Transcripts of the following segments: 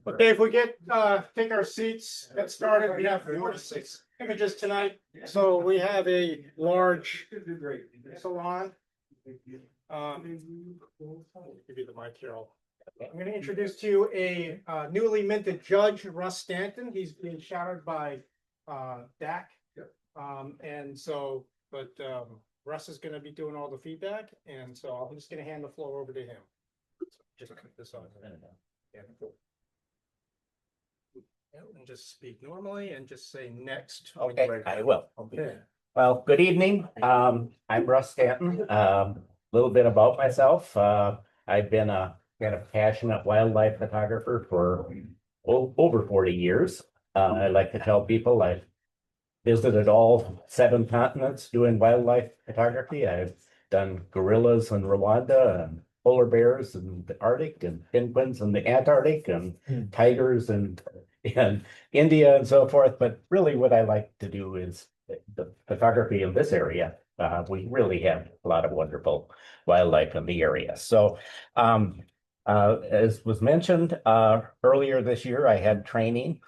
Okay, if we get take our seats, get started. We have 4 to 6 images tonight. So we have a large salon. Give you the mic here. I'm going to introduce to you a newly minted judge, Russ Stanton. He's being shadowed by Dak. Russ is going to be doing all the feedback, and so I'm just going to hand the floor over to him. Just put this on. And just speak normally and just say next. Okay, I will. Okay. Well, good evening. I'm Russ Stanton. A little bit about myself. I've been a kind of passionate wildlife photographer for over 40 years. I like to tell people I've visited all 7 continents doing wildlife photography. I've done gorillas in Rwanda and polar bears in the Arctic and penguins in the Antarctic and tigers and India and so forth. But really what I like to do is the photography in this area. We really have a lot of wonderful wildlife in the area. So as was mentioned earlier this year, I had training.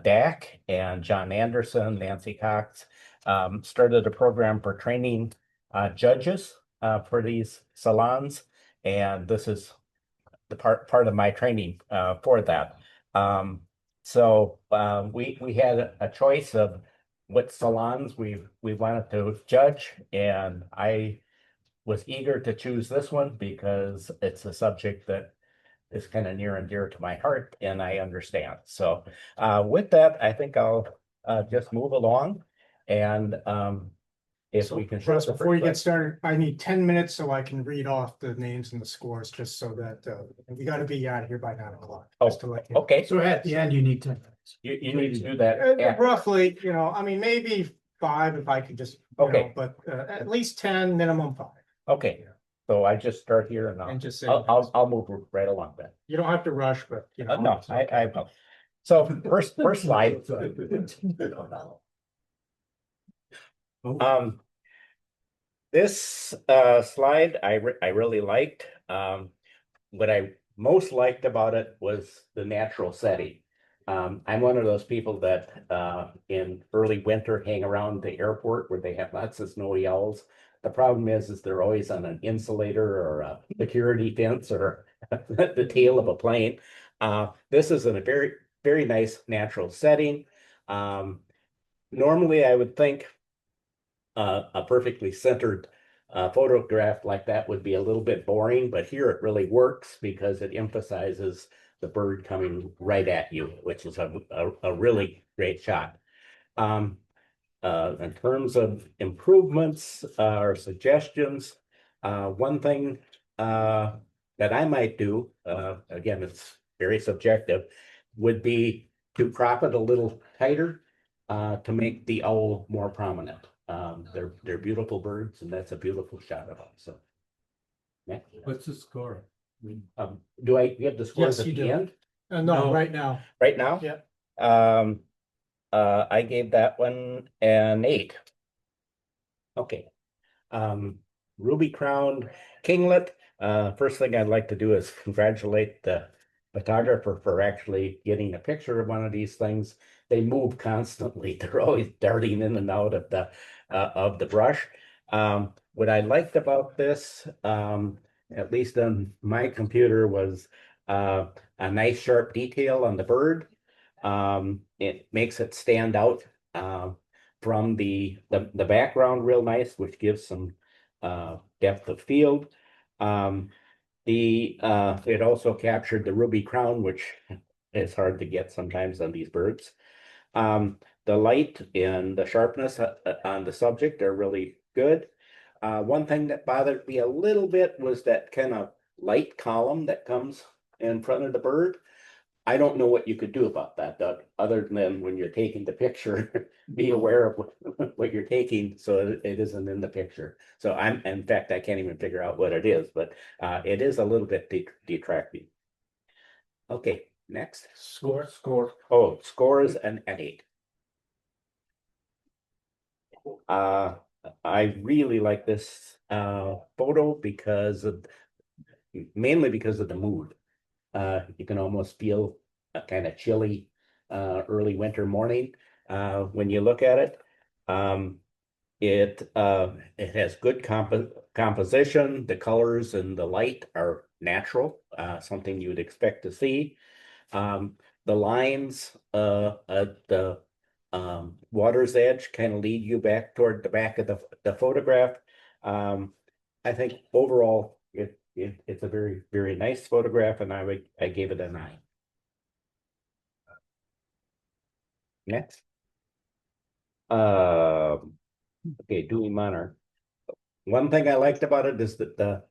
Dak and John Anderson, Nancy Cox started a program for training judges for these salons, and this is the part of my training for that. We had a choice of what salons we wanted to judge, and I was eager to choose this one because it's a subject that is kind of near and dear to my heart, and I understand. So with that, I think I'll just move along, and if we can. Russ, before you get started, I need 10 minutes so I can read off the names and the scores, just so that we got to be out of here by 9 o'clock. Oh, to let you okay. So at the end, you need 10 minutes. You need to do that. Roughly, I mean, maybe 5 if I could just, okay, but at least 10, minimum 5. Okay. So I just start here and just say I'll move right along then. You don't have to rush, but no, I will. So first slide. This slide I really liked. What I most liked about it was the natural setting. I'm one of those people that in early winter hang around the airport where they have lots of snowy owls. The problem is they're always on an insulator or a security fence or the tail of a plane. This is in a very, very nice natural setting. Normally, I would think a perfectly centered photograph like that would be a little bit boring, but here it really works because it emphasizes the bird coming right at you, which is a really great shot. In terms of improvements or suggestions, one thing that I might do, again, it's very subjective, would be to crop it a little tighter to make the owl more prominent. They're beautiful birds, and that's a beautiful shot of them. So, yeah. What's the score? Do I give the scores Yes, at the end? No, right now. Right now? Yeah. I gave that one an 8. Okay. Ruby crowned kinglet. First thing I'd like to do is congratulate the photographer for actually getting a picture of one of these things. They move constantly. They're always darting in and out of the brush. What I liked about this, at least on my computer, was a nice sharp detail on the bird. It makes it stand out from the background real nice, which gives some depth of field. It also captured the ruby crown, which is hard to get sometimes on these birds. The light and the sharpness on the subject are really good. One thing that bothered me a little bit was that kind of light column that comes in front of the bird. I don't know what you could do about that, Doug, other than when you're taking the picture, be aware of what you're taking so it isn't in the picture. So in fact, I can't even figure out what it is, but it is a little bit detracting. Okay, next. Score. Oh, scores an 8. I really like this photo because of mainly because of the mood. You can almost feel a kind of chilly early winter morning when you look at it. It has good composition. The colors and the light are natural, something you would expect to see. Um, the lines at the water's edge kind of lead you back toward the back of the photograph. Um, I think overall it's a very, very nice photograph, and I gave it a 9. Next. Okay, Dewey Manor. One thing I liked about it is that the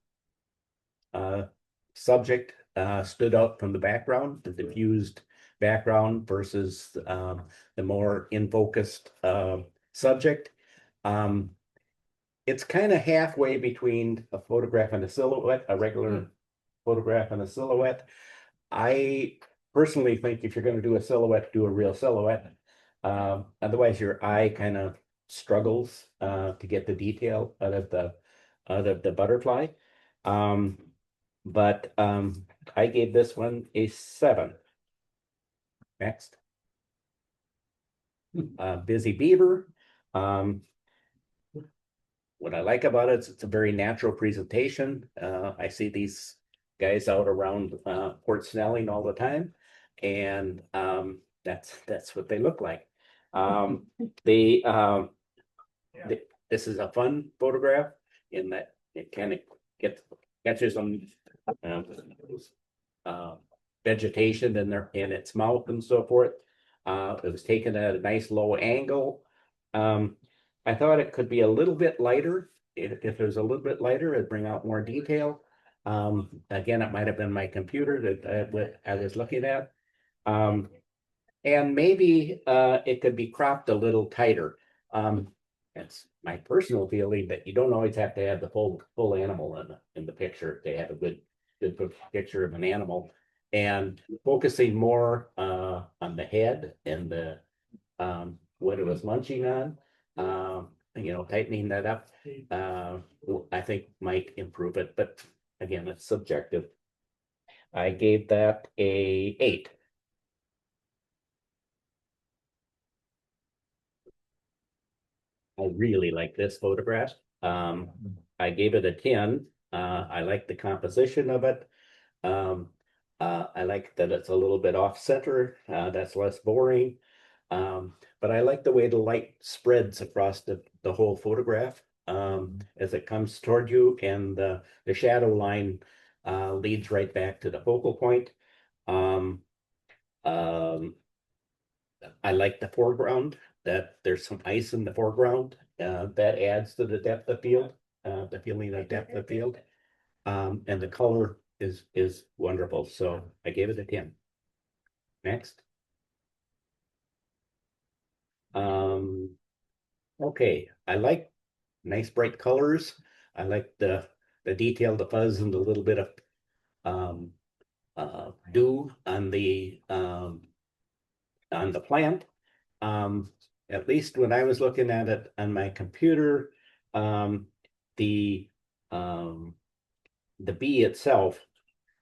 subject stood out from the background, the diffused background versus the more in-focused subject. Um, it's kind of halfway between a photograph and a silhouette, a regular photograph and a silhouette. I personally think if you're going to do a silhouette, do a real silhouette. Otherwise, your eye kind of struggles to get the detail out of the butterfly. Um, but I gave this one a 7. Next. Busy Beaver. What I like about it is it's a very natural presentation. I see these guys out around Port Snelling all the time, and that's what they look like. They, this is a fun photograph in that it kind of catches some um, uh, vegetation in its mouth and so forth. It was taken at a nice low angle. I thought it could be a little bit lighter. If it was a little bit lighter, it'd bring out more detail. Again, it might have been my computer that I was looking at. And maybe it could be cropped a little tighter. It's my personal feeling that you don't always have to have the full animal in the picture to have a good picture of an animal, and focusing more on the head and the what it was munching on. Tightening that up, I think might improve it, but again, it's subjective. I gave that a 8. I really like this photograph. I gave it a 10. I like the composition of it. I like that it's a little bit off center. That's less boring. But I like the way the light spreads across the whole photograph as it comes toward you, and the shadow line leads right back to the focal point. Um, um, I like the foreground, that there's some ice in the foreground that adds to the depth of field, the feeling of depth of field. And the color is wonderful. So I gave it a 10. Next. Okay, I like nice bright colors. I like the detail, the fuzz, and the little bit of dew on the plant. At least when I was looking at it on my computer, the bee itself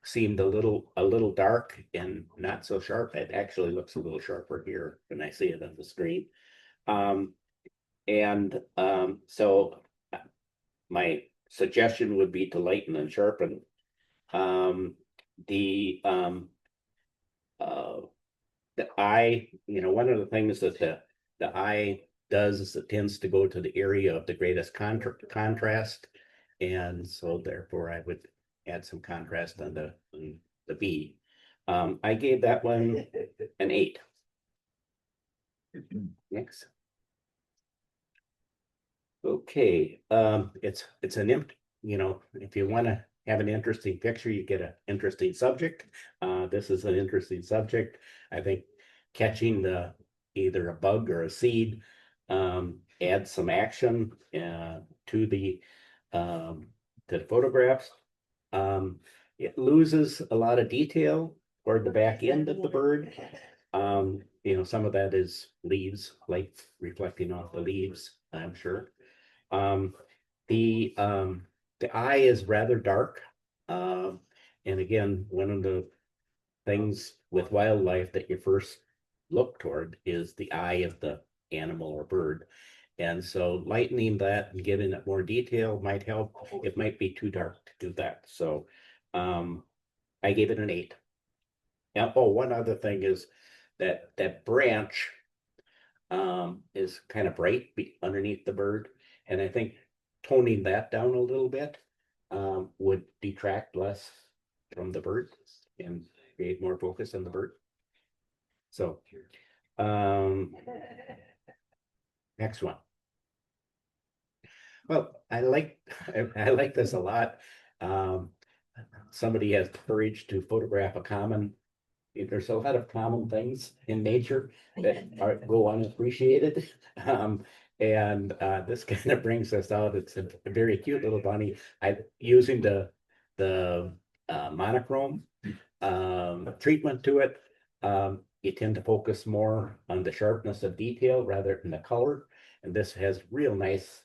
seemed a little dark and not so sharp. It actually looks a little sharper here when I see it on the screen. So my suggestion would be to lighten and sharpen. The eye, one of the things that the eye does is it tends to go to the area of the greatest contrast, and so therefore I would add some contrast on the bee. I gave that one an 8. Next. Okay, it's an if you want to have an interesting picture, you get an interesting subject. This is an interesting subject. I think catching either a bug or a seed adds some action to the photographs. It loses a lot of detail toward the back end of the bird. Some of that is leaves, light reflecting off the leaves, I'm sure. The eye is rather dark. And again, one of the things with wildlife that you first look toward is the eye of the animal or bird. And so lightening that and giving it more detail might help. It might be too dark to do that. So I gave it an 8. Now, oh, one other thing is that branch is kind of bright underneath the bird. And I think toning that down a little bit would detract less from the bird and create more focus on the bird. So, next one. Well, I like this a lot. Um, somebody has courage to photograph a common. There's a lot of common things in nature that go unappreciated. And this kind of brings us out. It's a very cute little bunny. I using the monochrome treatment to it. You tend to focus more on the sharpness of detail rather than the color. And this has real nice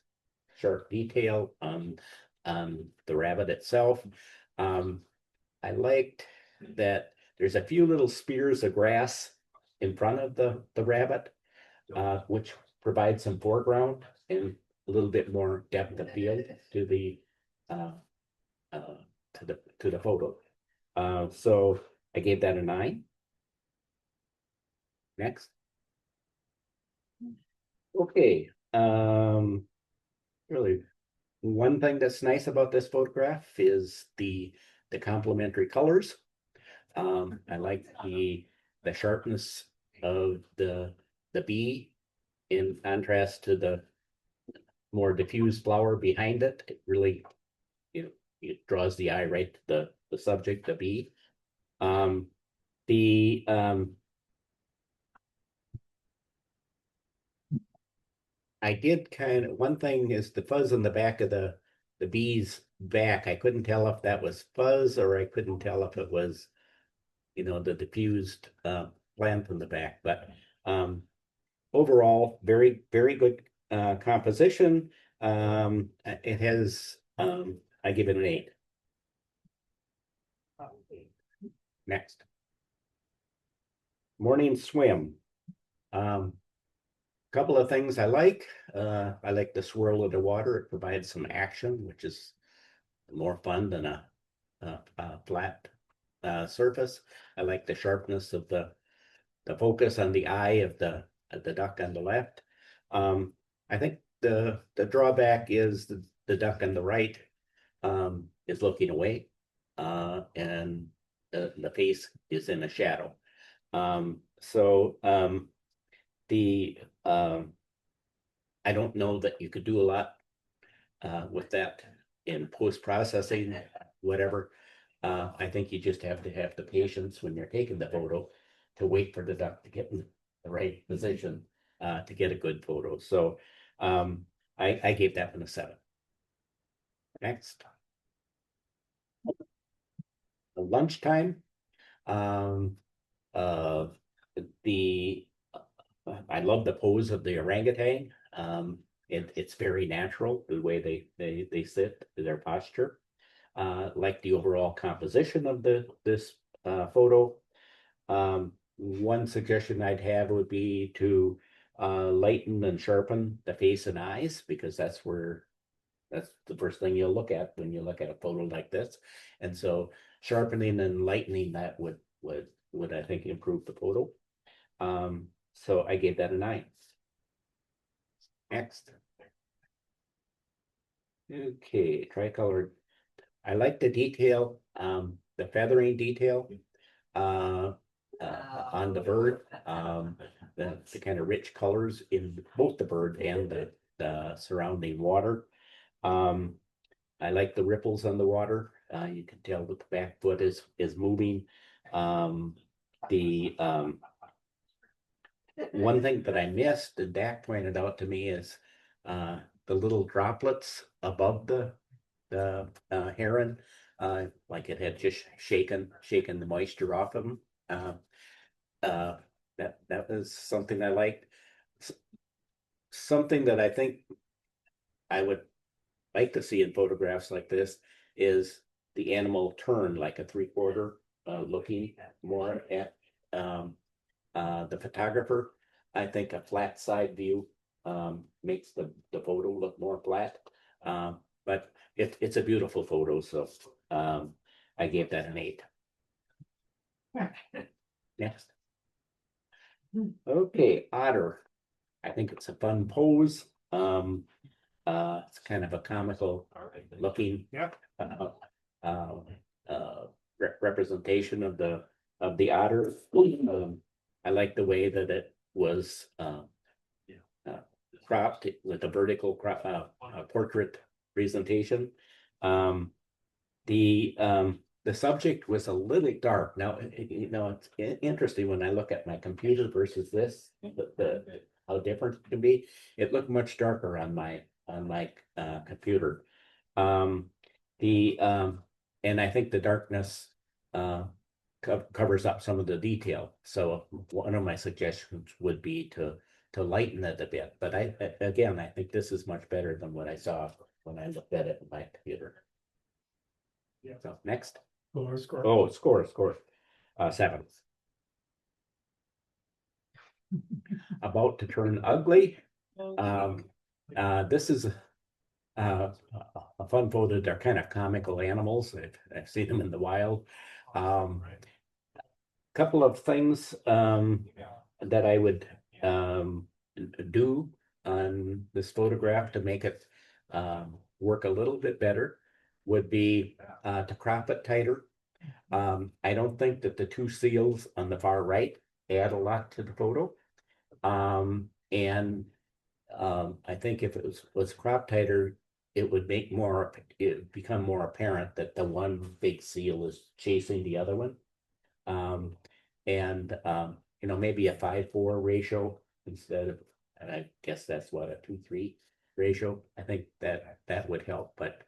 sharp detail on the rabbit itself. I liked that there's a few little spears of grass in front of the rabbit, which provides some foreground and a little bit more depth of field to the to the photo. So I gave that a 9. Next. Okay. Really, one thing that's nice about this photograph is the complementary colors. I like the sharpness of the bee in contrast to the more diffuse flower behind it. It really it draws the eye right to the subject, the bee. The I did kind of, one thing is the fuzz on the back of the bee's back. I couldn't tell if that was fuzz or I couldn't tell if it was, the diffused plant in the back. But overall, very, very good composition. It has, I give it an 8. Next. Morning swim. Couple of things I like. I like the swirl of the water. It provides some action, which is more fun than a flat surface. I like the sharpness of the focus on the eye of the duck on the left. I think the drawback is the duck on the right is looking away, and the face is in a shadow. So I don't know that you could do a lot with that in post-processing, whatever. I think you just have to have the patience when you're taking the photo to wait for the duck to get in the right position to get a good photo. So I gave that one a 7. Next. Lunchtime. The I love the pose of the orangutan. It's very natural the way they sit, their posture. Like the overall composition of this photo. One suggestion I'd have would be to lighten and sharpen the face and eyes, because that's the first thing you'll look at when you look at a photo like this. And so sharpening and lightening that would I think improve the photo. So I gave that a 9. Next. Okay, tricolored. I like the detail, the feathering detail on the bird, the kind of rich colors in both the bird and the surrounding water. I like the ripples on the water. You can tell that the back foot is moving. The one thing that I missed, and Dak pointed out to me, is the little droplets above the heron, like it had just shaken the moisture off of them. That was something I liked. Something that I think I would like to see in photographs like this is the animal turn like a 3/4, looking more at, the photographer. I think a flat side view, makes the photo look more flat. But it's a beautiful photo, so, I gave that an 8. Next. Okay, otter. I think it's a fun pose. It's kind of a comical looking. Yeah. Uh, uh, Representation of the otter. I like the way that it was, cropped with a vertical portrait presentation. The subject was a little dark. Now, it's interesting when I look at my computer versus this, how different it can be. It looked much darker on my computer. And I think the darkness covers up some of the detail. So one of my suggestions would be to lighten it a bit. But again, I think this is much better than what I saw when I looked at it in my computer. Yeah. So next. Score. Oh, score. 7. About to turn ugly. This is a fun photo. They're kind of comical animals. I've seen them in the wild. Couple of things that I would do on this photograph to make it work a little bit better would be to crop it tighter. I don't think that the 2 seals on the far right add a lot to the photo. And I think if it was cropped tighter, it would become more apparent that the one big seal is chasing the other one. And maybe a 5:4 ratio instead of, and I guess that's what, a 2:3 ratio. I think that would help, but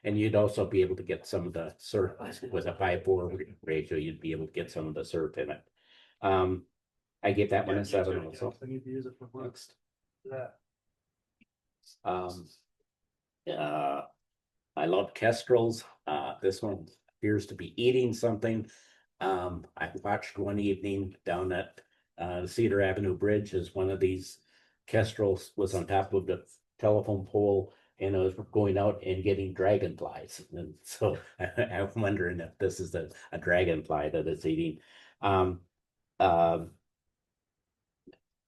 and you'd also be able to get some of the surf with a 5:4 ratio. You'd be able to get some of the surf in it. I give that one a 7 also. Next. I love kestrels. This one appears to be eating something. I watched one evening down at the Cedar Avenue Bridge as one of these kestrels was on top of the telephone pole and it was going out and getting dragonflies. And so I'm wondering if this is a dragonfly that it's eating.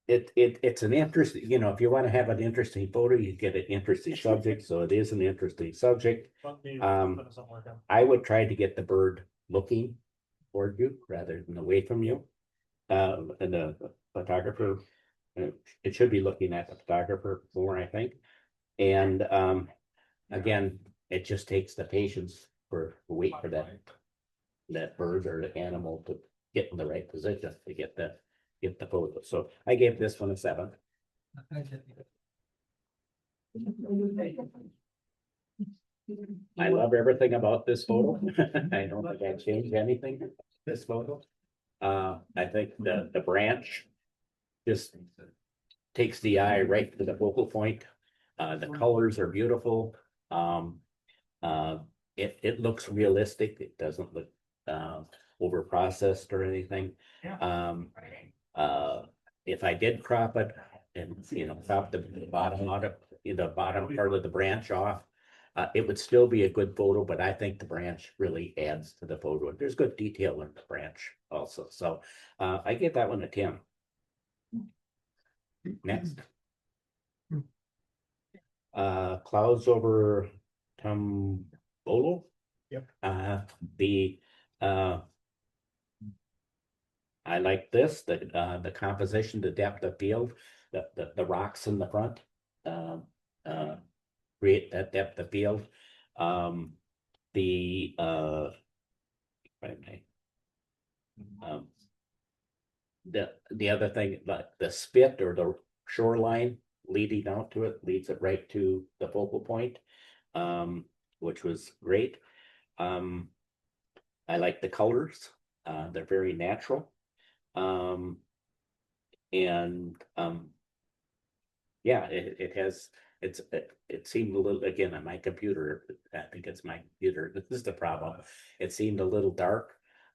It's an interesting, if you want to have an interesting photo, you get an interesting subject. So it is an interesting subject. I would try to get the bird looking toward you rather than away from you. And the photographer, it should be looking at the photographer more, I think. And again, it just takes the patience for wait for that bird or the animal to get in the right position to get the photo. So I gave this one a 7. I love everything about this photo. I don't think I changed anything in this photo. I think the branch just takes the eye right to the focal point. The colors are beautiful. It looks realistic. It doesn't look over processed or anything. If I did crop it and crop the bottom out of the bottom part of the branch off, it would still be a good photo, but I think the branch really adds to the photo. There's good detail in the branch also. So I give that one a 10. Next. Clouds over Tombolo. Yep. I like this, the composition, the depth of field, the rocks in the front, create that depth of field. The other thing, like the spit or the shoreline leading out to it, leads it right to the focal point, which was great. I like the colors. They're very natural. Yeah, it it seemed a little, again, on my computer, I think it's my computer, this is the problem. It seemed a little dark,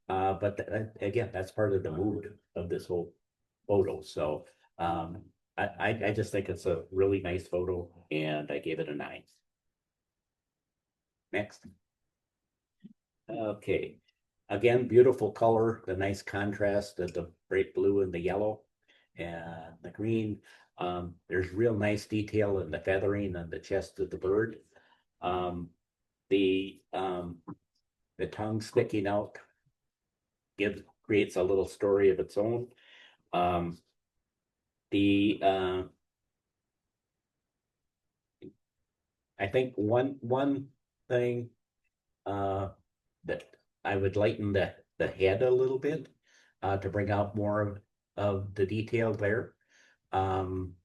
but again, that's part of the mood of this whole photo, so, I just think it's a really nice photo, and I gave it a 9. Next. Okay, again, beautiful color, the nice contrast of the bright blue and the yellow and the green. There's real nice detail in the feathering on the chest of the bird. Um, the tongue sticking out creates a little story of its own. The I think one thing that I would lighten the head a little bit to bring out more of the detail there,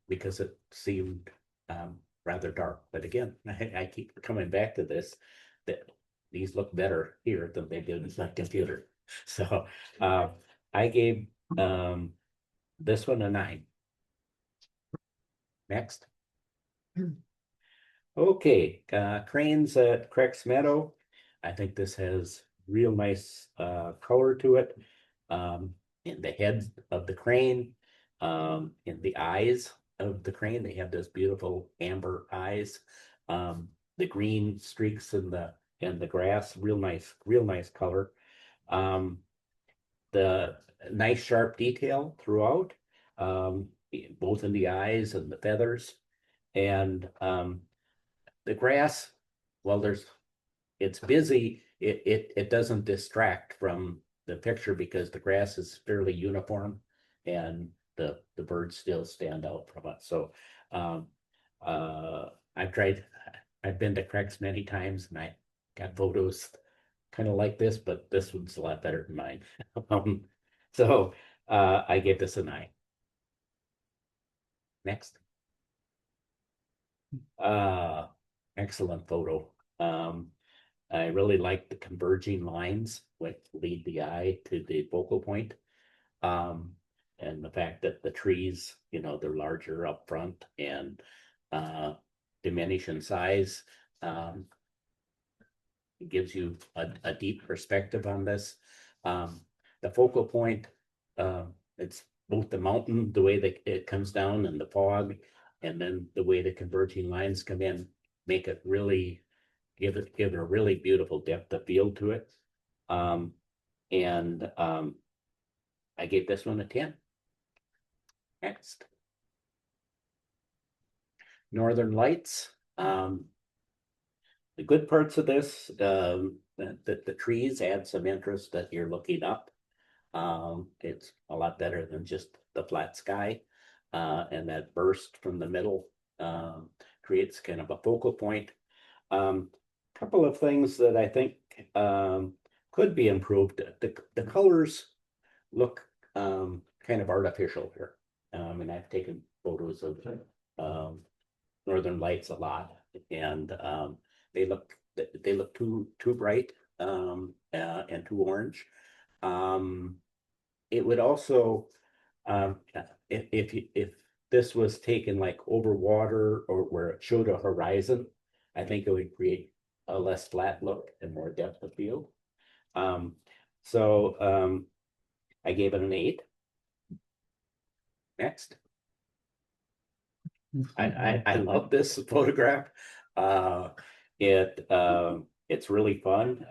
because it seemed rather dark. But again, I keep coming back to this, that these look better here than they did in my computer. So I gave this one a 9. Next. Okay, cranes at Creeks Meadow. I think this has real nice color to it. In the head of the crane, in the eyes of the crane, they have those beautiful amber eyes. The green streaks in the grass, real nice color. The nice sharp detail throughout, both in the eyes and the feathers. And the grass, well, it's busy. It doesn't distract from the picture because the grass is fairly uniform and the birds still stand out from it. So I've been to Craig's many times and I got photos kind of like this, but this one's a lot better than mine. So I gave this a 9. Next. Excellent photo. I really like the converging lines which lead the eye to the focal point. And the fact that the trees, they're larger up front and diminish in size. It gives you a deep perspective on this. The focal point, it's both the mountain, the way that it comes down and the fog, and then the way the converging lines come in, make it really give it a really beautiful depth of field to it. And I gave this one a 10. Next. Northern Lights. The good parts of this, the trees add some interest that you're looking up. It's a lot better than just the flat sky. And that burst from the middle creates kind of a focal point. Couple of things that I think could be improved. The colors look kind of artificial here. And I've taken photos of Northern Lights a lot, and they look too bright and too orange. It would also, if this was taken like over water or where it showed a horizon, I think it would create a less flat look and more depth of field. So I gave it an 8. Next. I love this photograph. It's really fun.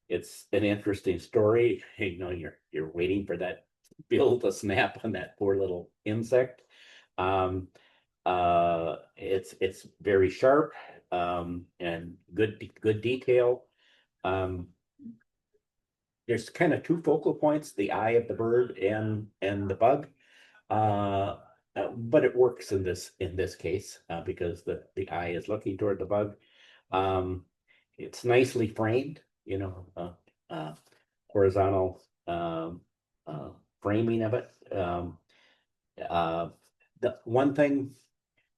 It's an interesting story. You're waiting for that bill to snap on that poor little insect. It's very sharp and good detail. There's kind of 2 focal points: the eye of the bird and the bug. But it works in this case because the eye is looking toward the bug. It's nicely framed, horizontal framing of it. The one thing,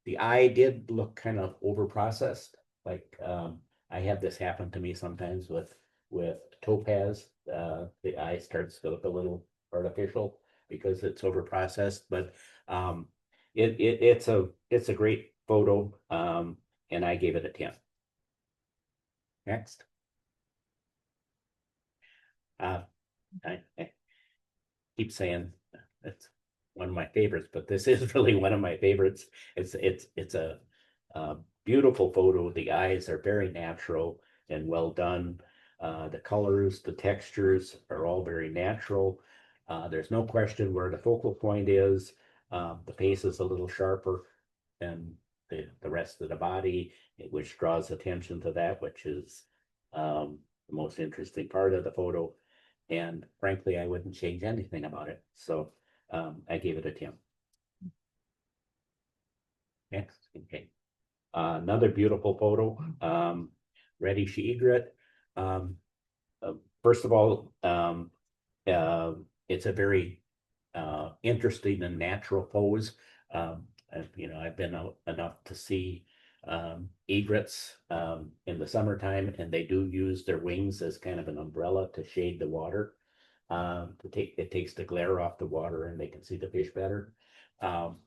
the eye did look kind of over processed. Like I have this happen to me sometimes with topaz. The eye starts to look a little artificial because it's over processed, but it's a great photo, and I gave it a 10. Next. I keep saying it's one of my favorites, but this is really one of my favorites. It's a beautiful photo. The eyes are very natural and well done. The colors, the textures are all very natural. There's no question where the focal point is. The face is a little sharper than the rest of the body, which draws attention to that, which is the most interesting part of the photo. And frankly, I wouldn't change anything about it. So I gave it a 10. Next, okay. Another beautiful photo, reddish egret. First of all, it's a very interesting and natural pose. I've been out enough to see egrets in the summertime, and they do use their wings as kind of an umbrella to shade the water. It takes the glare off the water, and they can see the fish better.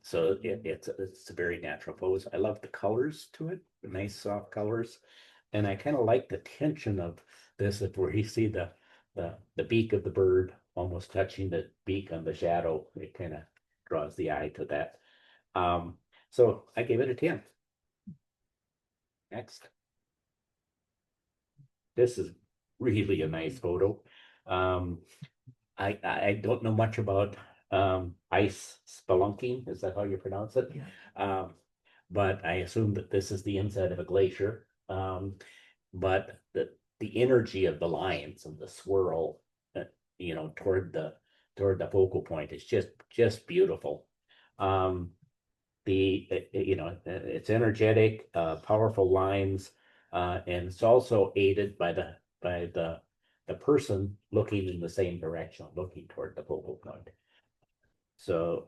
So it's a very natural pose. I love the colors to it, the nice soft colors, and I kind of like the tension of this, where you see the beak of the bird almost touching the beak on the shadow. It kind of draws the eye to that. So I gave it a 10. Next. This is really a nice photo. I don't know much about ice spelunking. Is that how you pronounce it? Yeah. But I assume that this is the inside of a glacier. But the energy of the lines and the swirl, toward the focal point is just beautiful. It's energetic, powerful lines, and it's also aided by the person looking in the same direction, looking toward the focal point. So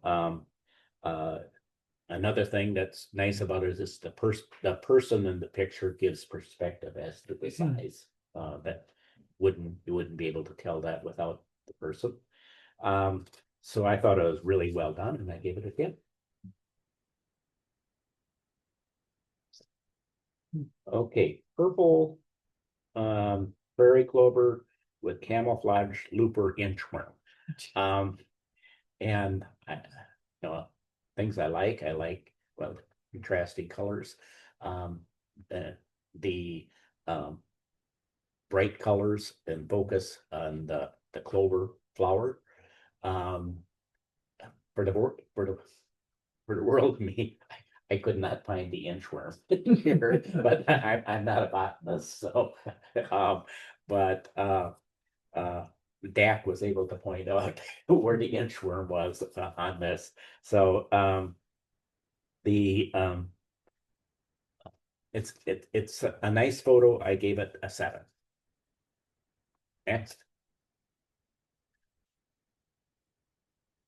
another thing that's nice about it is the person in the picture gives perspective as to the size. That you wouldn't be able to tell that without the person. So I thought it was really well done, and I gave it a 10. Okay, purple prairie clover with camouflage looper inchworm. And things I like, well, contrasting colors. The bright colors and focus on the clover flower. For the world of me, I could not find the inchworm here, but I'm not a botanist, so but Dak was able to point out where the inchworm was on this. So it's a nice photo. I gave it a 7. Next.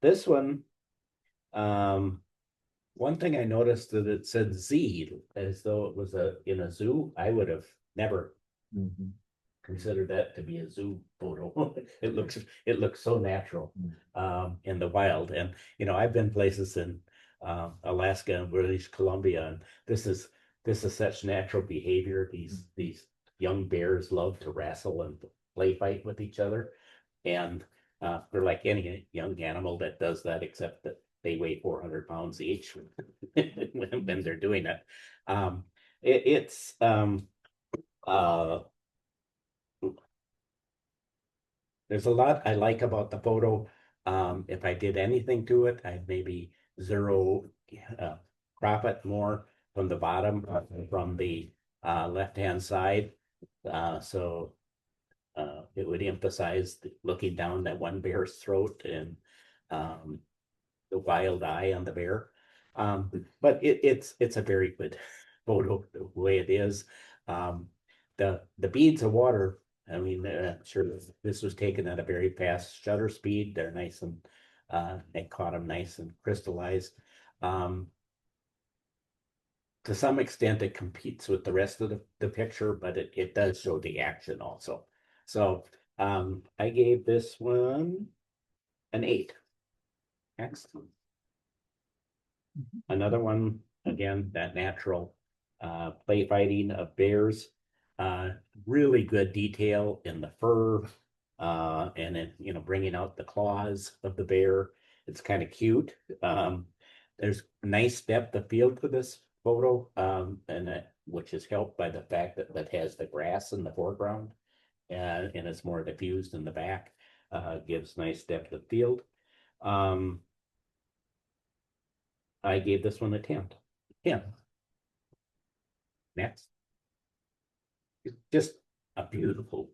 This one, one thing I noticed that it said Z as though it was in a zoo. I would have never considered that to be a zoo photo. It looks so natural in the wild. And I've been places in Alaska and British Columbia, and this is such natural behavior. These young bears love to wrestle and play fight with each other, and they're like any young animal that does that, except that they weigh 400 pounds each when they're doing it. There's a lot I like about the photo. If I did anything to it, I'd maybe crop it more from the bottom, from the left-hand side. So it would emphasize looking down that one bear's throat and the wild eye on the bear. But it's a very good photo the way it is. The beads of water, I mean, sure, this was taken at a very fast shutter speed. They're nice and they caught them nice and crystallized. To some extent, it competes with the rest of the picture, but it does show the action also. So I gave this one an 8. Next. Another one again, that natural play fighting of bears. Really good detail in the fur, and then, bringing out the claws of the bear. It's kind of cute. There's nice depth of field to this photo, which is helped by the fact that that has the grass in the foreground, and it's more diffused in the back. Gives nice depth of field. I gave this one a 10. 10. Next. Just a beautiful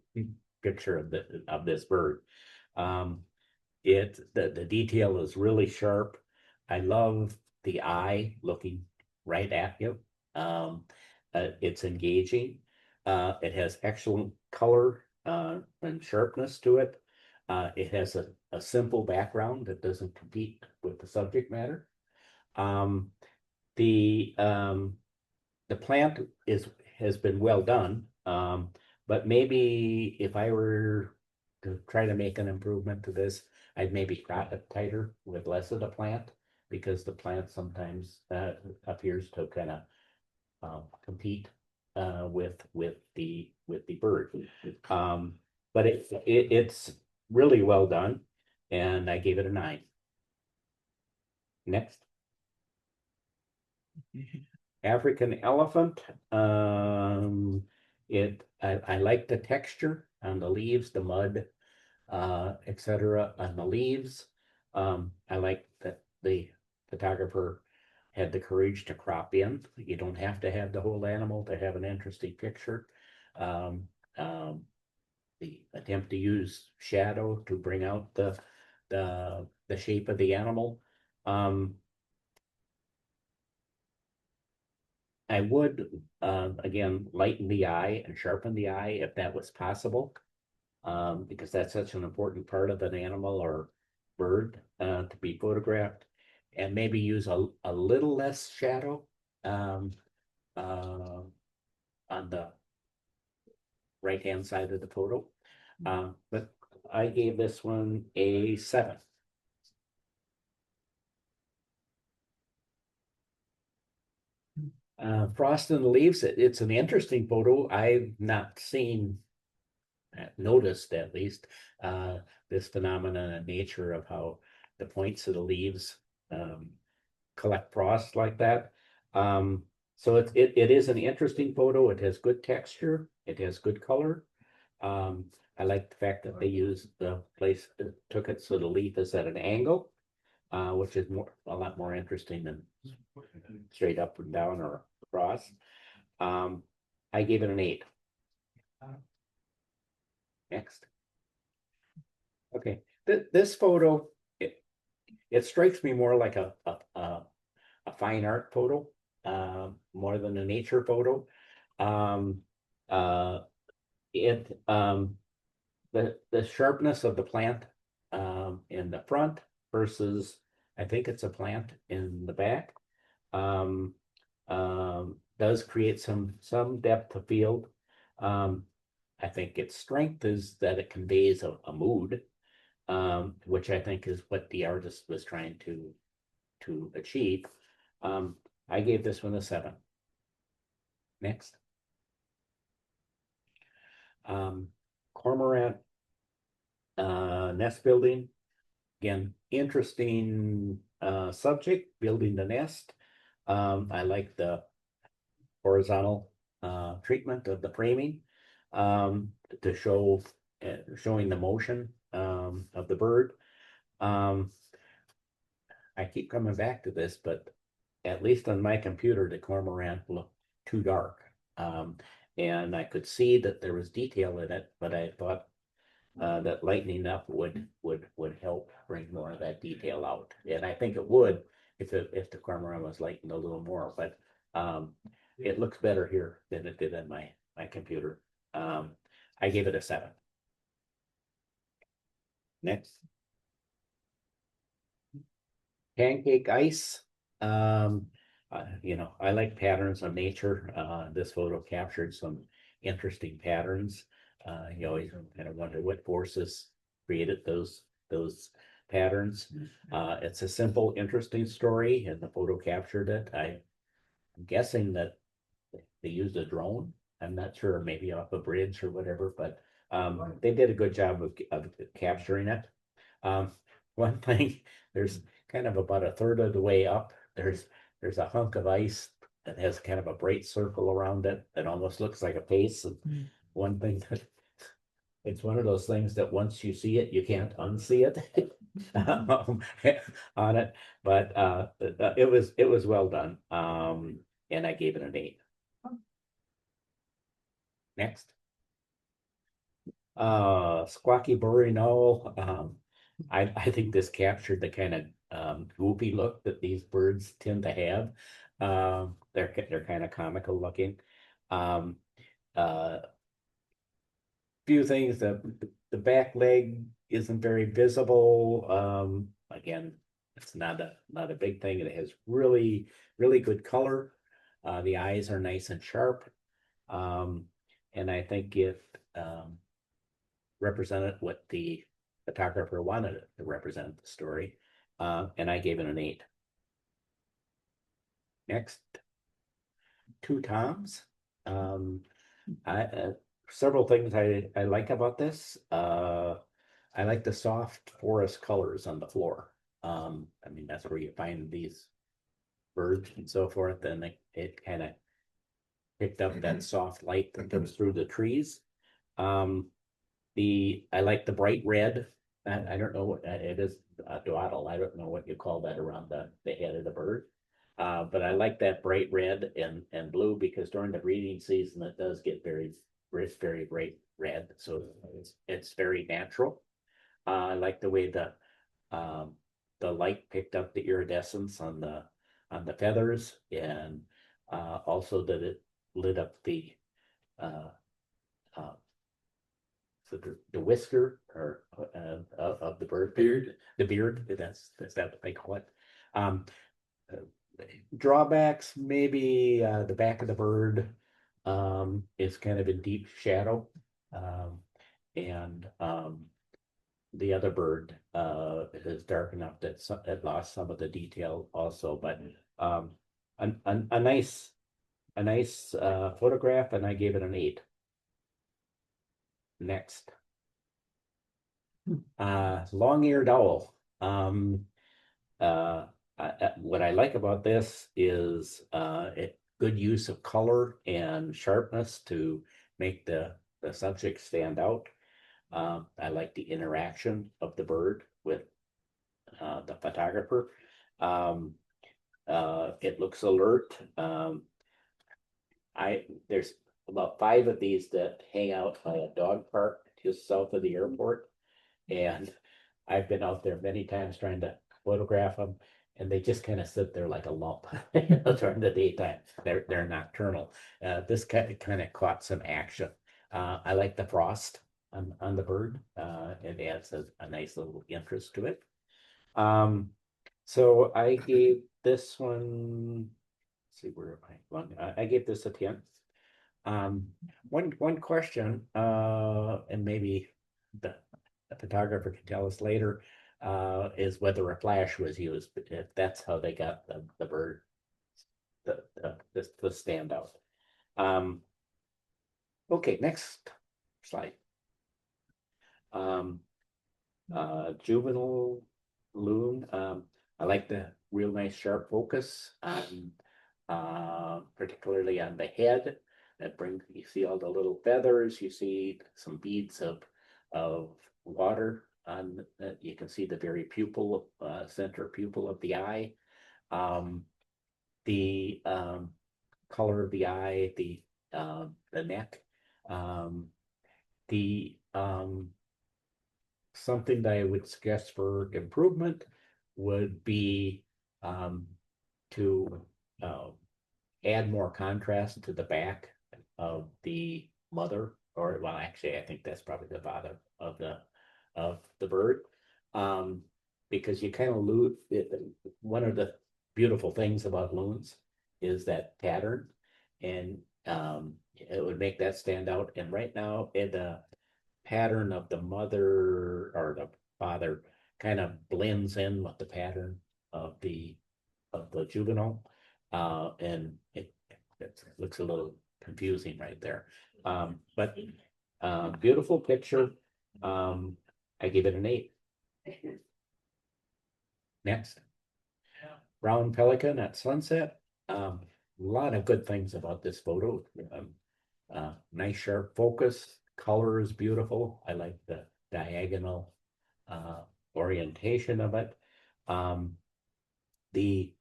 picture of this bird. The detail is really sharp. I love the eye looking right at you. It's engaging. It has excellent color and sharpness to it. It has a simple background that doesn't compete with the subject matter. The plant has been well done, but maybe if I were to try to make an improvement to this, I'd maybe crop it tighter with less of the plant, because the plant sometimes appears to kind of compete with the bird. But it's really well done, and I gave it a 9. Next. African elephant. I like the texture on the leaves, the mud, etc. on the leaves. I like that the photographer had the courage to crop in. You don't have to have the whole animal to have an interesting picture. The attempt to use shadow to bring out the shape of the animal. I would, again, lighten the eye and sharpen the eye if that was possible, because that's such an important part of an animal or bird to be photographed, and maybe use a little less shadow on the right-hand side of the photo. But I gave this one a 7. Frost in the leaves, it's an interesting photo. I've not seen, noticed at least, this phenomenon in nature of how the points of the leaves collect frost like that. So it is an interesting photo. It has good texture. It has good color. I like the fact that they used the place, took it so the leaf is at an angle, which is a lot more interesting than straight up and down or across. I gave it an 8. Next. Okay, this photo, it strikes me more like a fine art photo, more than a nature photo. The sharpness of the plant in the front versus, I think it's a plant in the back, does create some depth of field. I think its strength is that it conveys a mood, which I think is what the artist was trying to achieve. I gave this one a 7. Next. Cormorant nest building. Again, interesting subject, building the nest. I like the horizontal treatment of the framing to showing the motion of the bird. I keep coming back to this, but at least on my computer, the cormorant looked too dark. And I could see that there was detail in it, but I thought that lightening up would help bring more of that detail out. And I think it would if the cormorant was lightened a little more, but it looks better here than it did on my computer. I gave it a 7. Next. Pancake ice. I like patterns of nature. This photo captured some interesting patterns. You always kind of wonder what forces created those patterns. It's a simple, interesting story, and the photo captured it. I'm guessing that they used a drone. I'm not sure, maybe off a bridge or whatever, but they did a good job of capturing it. Um, one thing, there's kind of about a third of the way up, there's a hunk of ice that has kind of a bright circle around it that almost looks like a face. And one thing that it's one of those things that once you see it, you can't unsee it on it. But it was well done. And I gave it an 8. Next. Squawky Burry Owl. I think this captured the kind of goofy look that these birds tend to have. They're kind of comical looking. Um, uh, few things, the back leg isn't very visible. Again, it's not a big thing. It has really good color. The eyes are nice and sharp. And I think it represented what the photographer wanted it to represent the story. And I gave it an 8. Next, Two Toms. I several things I like about this. I like the soft forest colors on the floor. I mean, that's where you find these birds and so forth, and it kind of picked up that soft light that comes through the trees. I like the bright red. I don't know what it is, a dwaddle. I don't know what you call that around the head of the bird. But I like that bright red and blue because during the breeding season it does get very bright red. So it's very natural. I like the way the light picked up the iridescence on the feathers, and also that it lit up uh, uh, the whisker or of the bird Beard. the beard. That's that what they call it. Um, Drawbacks, maybe the back of the bird is kind of in deep shadow. And the other bird is dark enough that it lost some of the detail also. But a nice photograph, and I gave it an 8. Next. Long-eared owl. What I like about this is good use of color and sharpness to make the subject stand out. I like the interaction of the bird with the photographer. It looks alert. There's about 5 of these that hang out by a dog park just south of the airport, and I've been out there many times trying to photograph them, and they just kind of sit there like a lump during the daytime. They're nocturnal. This kind of caught some action. I like the frost on the bird. It adds a nice little interest to it. So I gave this one. Let's see, where am I going? I gave this a 10. One question, and maybe the photographer can tell us later, is whether a flash was used, if that's how they got the bird the standout. Okay, next slide. Juvenile loon. I like the real nice sharp focus particularly on the head. That brings, you see all the little feathers, you see some beads of water on you can see the very pupil, center pupil of the eye. The color of the eye, the neck. The something that I would suggest for improvement would be to add more contrast to the back of the mother, or well, actually, I think that's probably the bottom of the bird, because you kind of lose it. One of the beautiful things about loons is that pattern, and it would make that stand out. And right now, the pattern of the mother or the father kind of blends in with the pattern of the juvenile. And it looks a little confusing right there. But beautiful picture. I give it an 8. Next, brown pelican at sunset. A lot of good things about this photo. Nice sharp focus. Color is beautiful. I like the diagonal orientation of it. The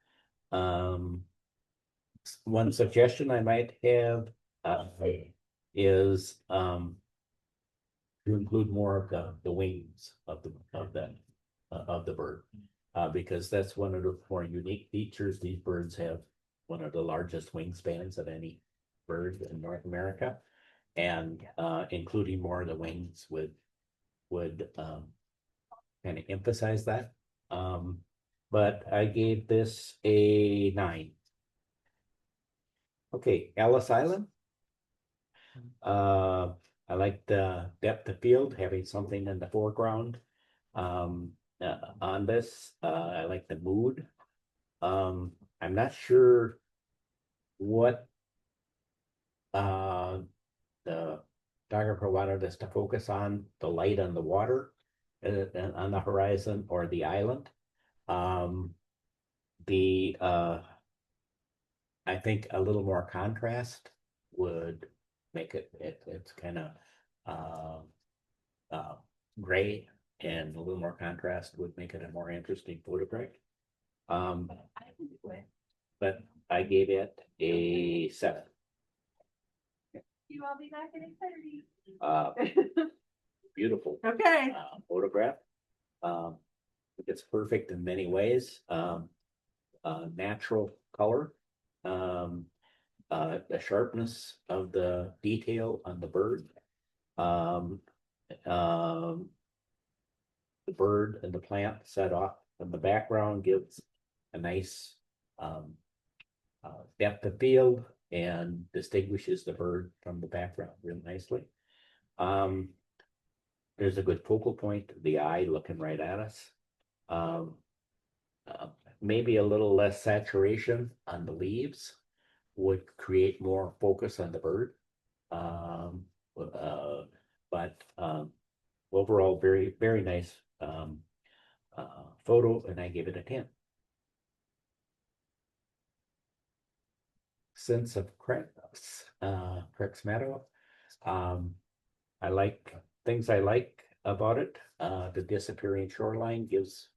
one suggestion I might have is to include more of the wings of the bird, because that's one of the more unique features. These birds have one of the largest wingspans of any bird in North America, and including more of the wings would kind of emphasize that. But I gave this a 9. Okay, Ellis Island. I like the depth of field, having something in the foreground. On this, I like the mood. I'm not sure what the photographer wanted us to focus on, the light on the water on the horizon or the island. The I think a little more contrast would make it's kind of gray, and a little more contrast would make it a more interesting photograph. But I gave it a 7. You all be back at 8:30. Beautiful Okay. photograph. It's perfect in many ways. Natural color. The sharpness of the detail on the bird. The bird and the plant set off in the background gives a nice depth of field and distinguishes the bird from the background real nicely. There's a good focal point, the eye looking right at us. Maybe a little less saturation on the leaves would create more focus on the bird. But overall, very, very nice photo, and I give it a 10. Sense of Crux Meadow. I like things I like about it. The disappearing shoreline gives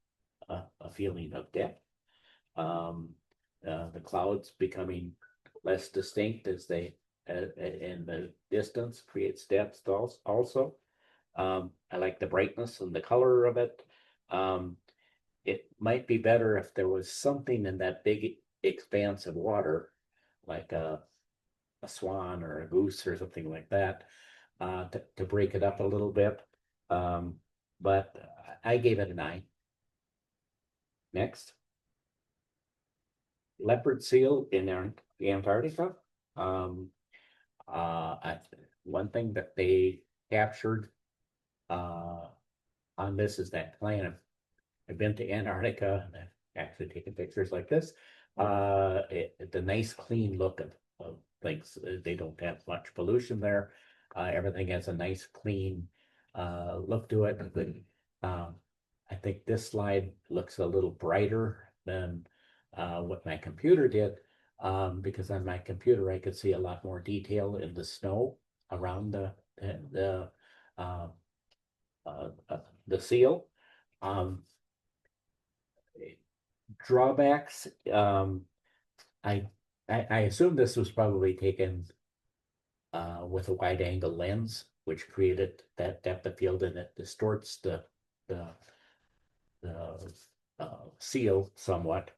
a feeling of depth. The clouds becoming less distinct as they in the distance creates depth also. I like the brightness and the color of it. It might be better if there was something in that big expanse of water, like a swan or a goose or something like that, to break it up a little bit. But I gave it a 9. Next. Leopard seal in Antarctica. One thing that they captured on this is that plan. I've been to Antarctica and I've actually taken pictures like this. The nice clean look of things. They don't have much pollution there. Everything has a nice clean look to it. But I think this slide looks a little brighter than what my computer did, because on my computer I could see a lot more detail in the snow around the seal. Drawbacks. I assume this was probably taken with a wide angle lens, which created that depth of field, and it distorts the seal somewhat.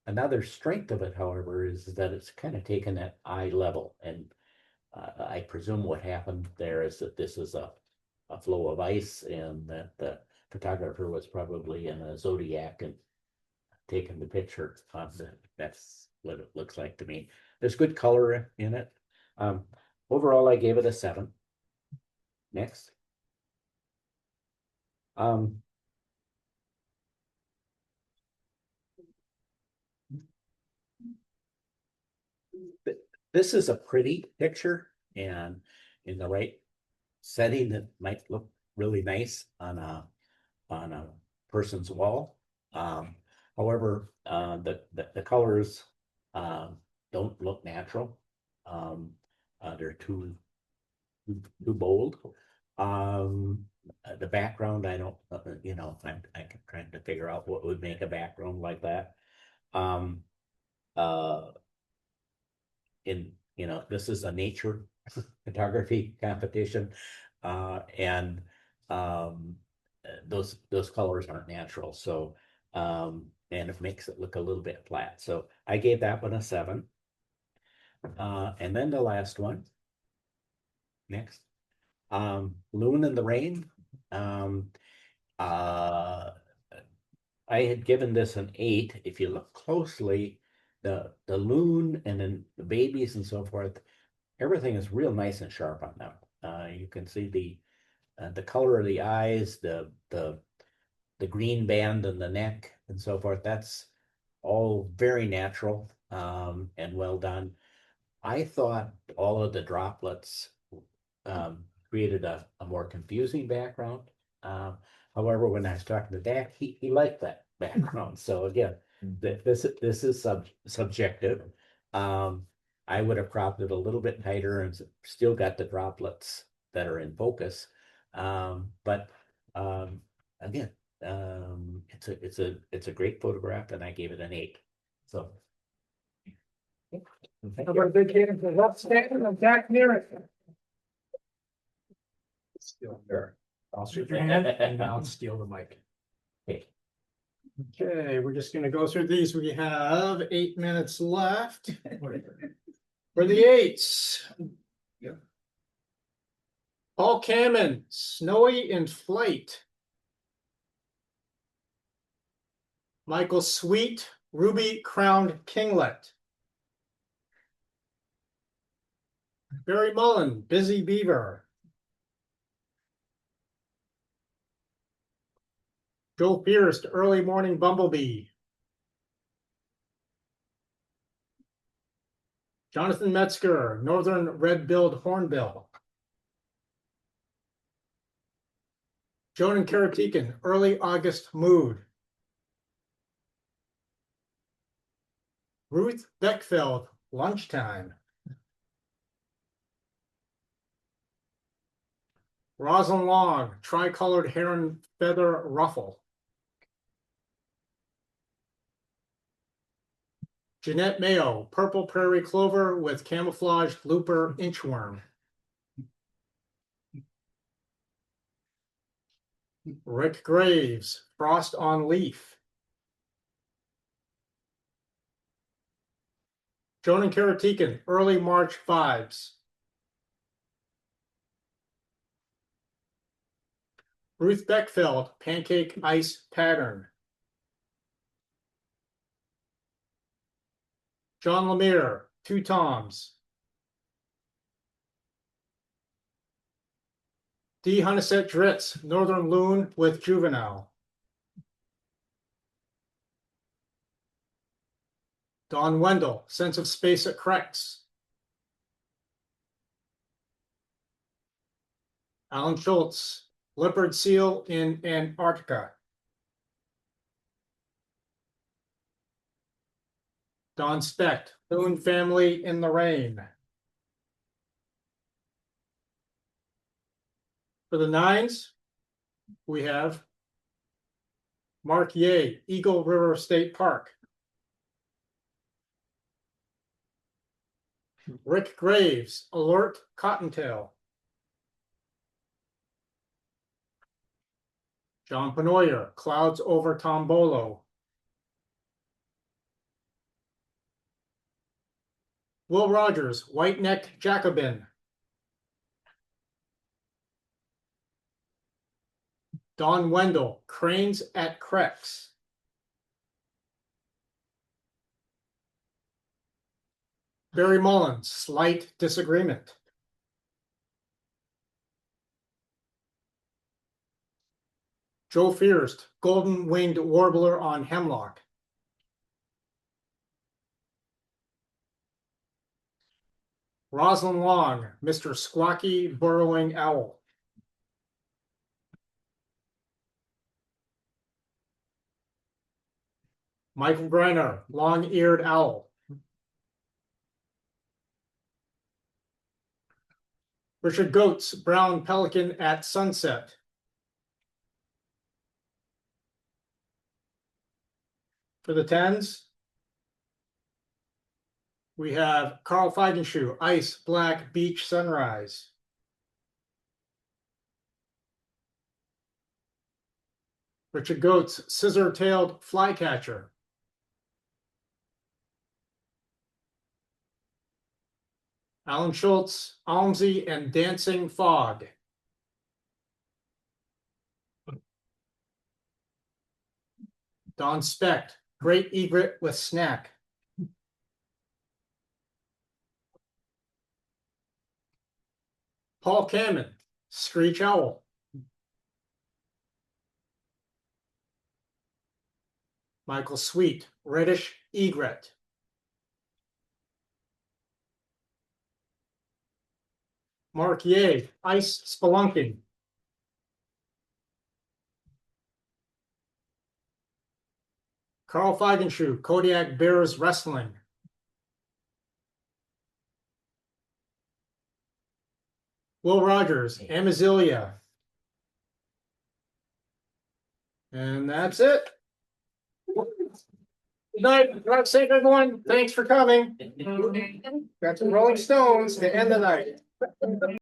Another strength of it, however, is that it's kind of taken at eye level, and I presume what happened there is that this is a flow of ice, and that the photographer was probably in a Zodiac and taking the picture. That's what it looks like to me. There's good color in it. Overall, I gave it a 7. Next. this is a pretty picture, and in the right setting, it might look really nice on a person's wall. However, the colors don't look natural. They're too bold. The background, I don't, I'm trying to figure out what would make a background like that. Uh, this is a nature photography competition, and those colors aren't natural. So, and it makes it look a little bit flat. So I gave that one a 7. And then the last one, next, Loon in the Rain. I had given this an 8. If you look closely, the loon and then the babies and so forth, everything is real nice and sharp on them. You can see the color of the eyes, the green band in the neck and so forth. That's all very natural, and well done. I thought all of the droplets created a more confusing background. However, when I was talking to Dak, he liked that background. So again, this is subjective. I would have cropped it a little bit tighter and still got the droplets that are in focus. But again, it's a great photograph, and I gave it an 8. So. How about a big hand for Russ Stanton and Dak Nearest? Still there. I'll shake your hand and I'll steal the mic. Okay, we're just gonna go through these. We have 8 minutes left. For the 8s. Yep. Paul Cameron, Snowy in Flight. Michael Sweet, Ruby Crowned Kinglet. Barry Mullen, Busy Beaver. Joe Pierce, Early Morning Bumblebee. Jonathan Metzger, Northern Red-Billed Hornbill. Jonan Karatikin, Early August Mood. Ruth Beckfeld, Lunchtime. Rosalind Long, Tricolored Heron Feather Ruffle. Jeanette Mayo, Purple Prairie Clover with Camouflaged Looper Inchworm. Rick Graves, Frost on Leaf. Jonan Karatikin, Early March Vibes. Ruth Beckfeld, Pancake Ice Pattern. John Lemire, Two Toms. D. Honeysett Dritz, Northern Loon with Juvenile. Don Wendell, Sense of Space at Crex. Alan Schultz, Leopard Seal in Antarctica. Don Specht, Boone Family in the Rain. For the 9s, we have Mark Ye, Eagle River State Park. Rick Graves, Alert Cottontail. John Penoyer, Clouds over Tombolo. Will Rogers, White-necked Jacobin. Don Wendell, Cranes at Crex. Barry Mullins, Slight Disagreement. Joe Fierst, Golden Winged Warbler on Hemlock. Rosalind Long, Mr. Squawky Burrowing Owl. Michael Greiner, Long-Eared Owl. Richard Goetz, Brown Pelican at Sunset. For the tens, we have Carl Feigenshoe, Ice Black Beach Sunrise. Richard Goetz, Scissor-Tailed Flycatcher. Alan Schultz, Almsey and Dancing Fog. Don Specht, Great Egret with Snack. Paul Kamen, Screech Owl. Michael Sweet, Reddish Egret. Mark Ye, Ice Spelunking. Carl Feigenshoe, Kodiak Bears Wrestling. Will Rogers, Amazilia. And that's it. Good night. Drive safe, everyone. Thanks for coming. Got some Rolling Stones to end the night.